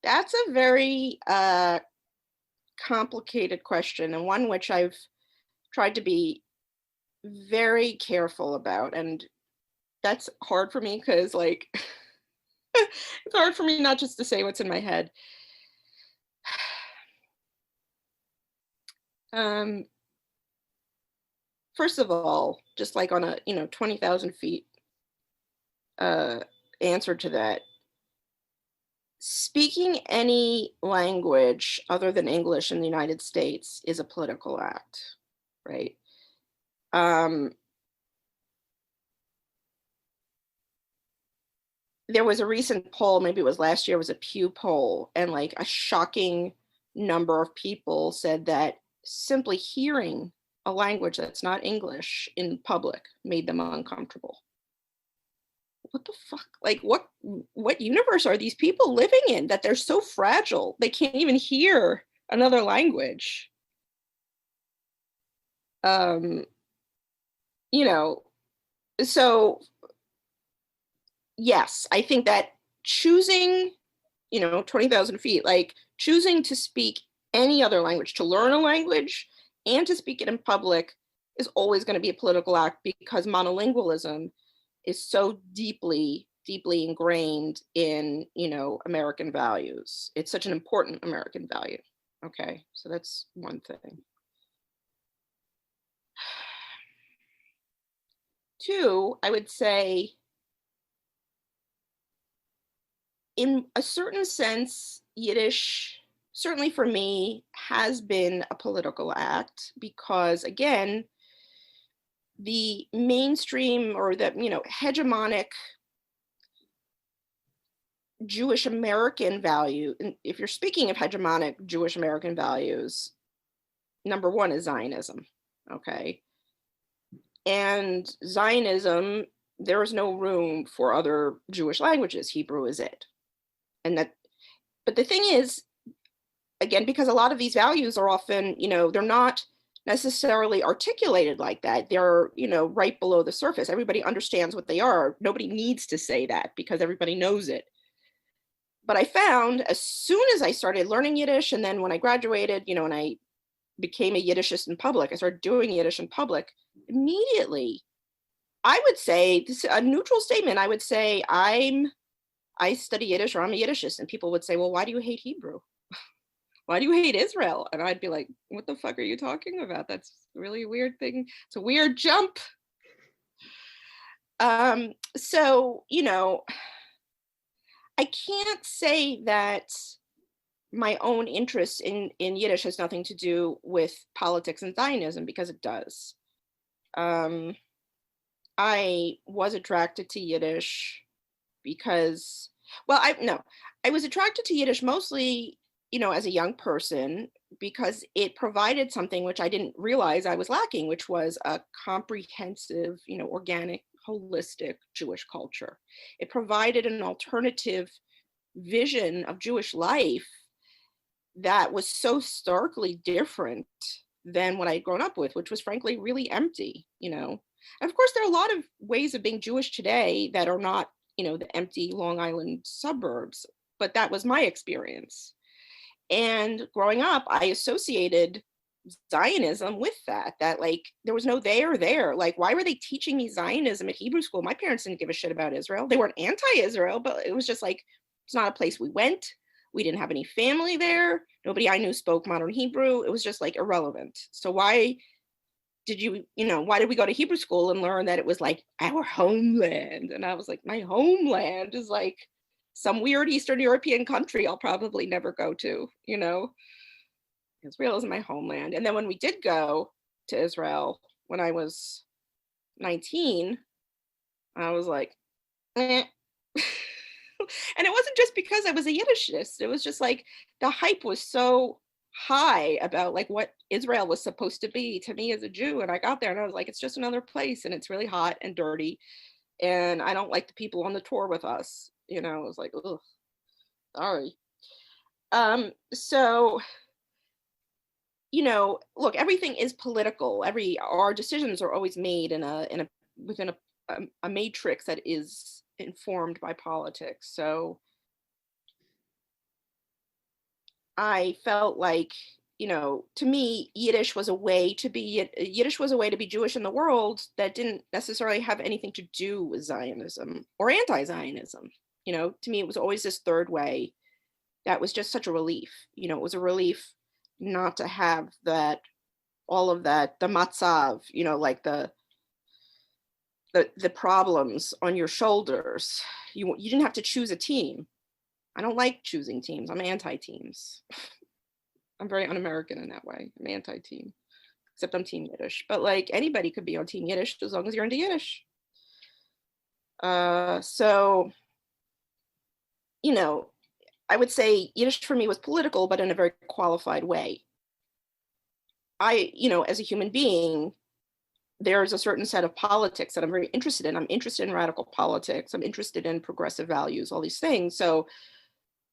That's a very complicated question, and one which I've tried to be very careful about. And that's hard for me because, like, it's hard for me not just to say what's in my head. Um, First of all, just like on a 20,000 feet uh, answer to that, speaking any language other than English in the United States is a political act, right? Um, there was a recent poll, maybe it was last year, it was a Pew poll, and like a shocking number of people said that simply hearing a language that's not English in public made them uncomfortable. What the fuck? Like what universe are these people living in that they're so fragile they can't even hear another language? Um, you know, so yes, I think that choosing, 20,000 feet, like choosing to speak any other language, to learn a language and to speak it in public is always going to be a political act because monolingualism is so deeply, deeply ingrained in, American values. It's such an important American value. Okay, so that's one thing. Two, I would say, in a certain sense, Yiddish, certainly for me, has been a political act because, again, the mainstream or the, hegemonic Jewish American value, and if you're speaking of hegemonic Jewish American values, number one is Zionism. Okay. And Zionism, there is no room for other Jewish languages. Hebrew is it. And that, but the thing is, again, because a lot of these values are often, they're not necessarily articulated like that. They're, right below the surface. Everybody understands what they are. Nobody needs to say that because everybody knows it. But I found as soon as I started learning Yiddish, and then when I graduated, and I became a Yiddishist in public, I started doing Yiddish in public, immediately, I would say, this a neutral statement, I would say I study Yiddish or I'm a Yiddishist. And people would say, well, why do you hate Hebrew? Why do you hate Israel? And I'd be like, what the fuck are you talking about? That's a really weird thing. It's a weird jump. So, I can't say that my own interest in Yiddish has nothing to do with politics and Zionism because it does. Um, I was attracted to Yiddish because, well, I no, I was attracted to Yiddish mostly, as a young person because it provided something which I didn't realize I was lacking, which was a comprehensive, organic, holistic Jewish culture. It provided an alternative vision of Jewish life that was so starkly different than what I'd grown up with, which was frankly really empty. And of course, there are a lot of ways of being Jewish today that are not, the empty Long Island suburbs, but that was my experience. And growing up, I associated Zionism with that like there was no there. Like, why were they teaching me Zionism at Hebrew school? My parents didn't give a shit about Israel. They weren't anti-Israel, but it was just like, it's not a place we went. We didn't have any family there. Nobody I knew spoke modern Hebrew. It was just like irrelevant. So why did we go to Hebrew school and learn that it was like our homeland? And I was like, my homeland is like some weird Eastern European country I'll probably never go to. Israel is my homeland. And then when we did go to Israel when I was 19, I was like, eh. And it wasn't just because I was a Yiddishist. It was just like the hype was so high about like what Israel was supposed to be to me as a Jew. And I got there and I was like, it's just another place and it's really hot and dirty. And I don't like the people on the tour with us. I was like, oh, sorry. So look, everything is political. Our decisions are always made within a matrix that is informed by politics. So I felt like, to me, Yiddish was a way to be Jewish in the world that didn't necessarily have anything to do with Zionism or anti-Zionism. To me, it was always this third way that was just such a relief. It was a relief not to have that, all of that, the matzav, like the problems on your shoulders. You didn't have to choose a team. I don't like choosing teams. I'm anti-teams. I'm very un-American in that way. I'm anti-team, except I'm Team Yiddish. But like anybody could be on Team Yiddish as long as you're into Yiddish. So, I would say Yiddish for me was political, but in a very qualified way. As a human being, there's a certain set of politics that I'm very interested in. I'm interested in radical politics. I'm interested in progressive values, all these things. So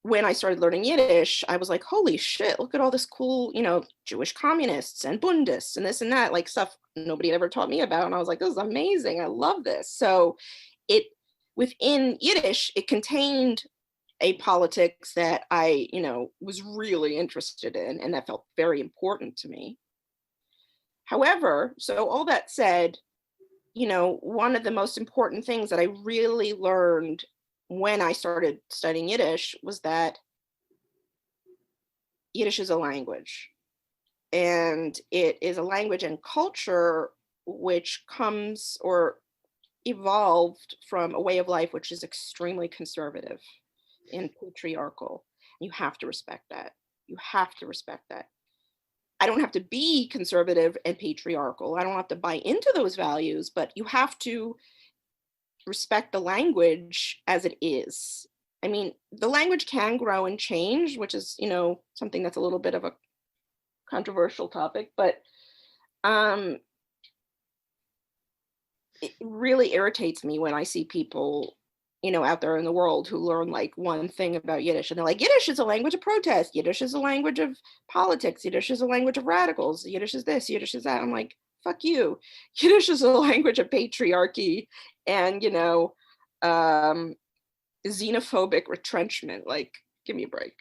when I started learning Yiddish, I was like, holy shit, look at all this cool, Jewish communists and Bundists and this and that, like stuff nobody had ever taught me about. And I was like, this is amazing. I love this. So within Yiddish, it contained a politics that I, was really interested in and that felt very important to me. However, so all that said, one of the most important things that I really learned when I started studying Yiddish was that Yiddish is a language, and it is a language and culture which comes or evolved from a way of life which is extremely conservative and patriarchal. You have to respect that. You have to respect that. I don't have to be conservative and patriarchal. I don't have to buy into those values, but you have to respect the language as it is. I mean, the language can grow and change, which is, something that's a little bit of a controversial topic, but it really irritates me when I see people, out there in the world who learn like one thing about Yiddish and they're like, Yiddish is a language of protest. Yiddish is a language of politics. Yiddish is a language of radicals. Yiddish is this, Yiddish is that. I'm like, fuck you. Yiddish is a language of patriarchy and, xenophobic retrenchment. Like, give me a break.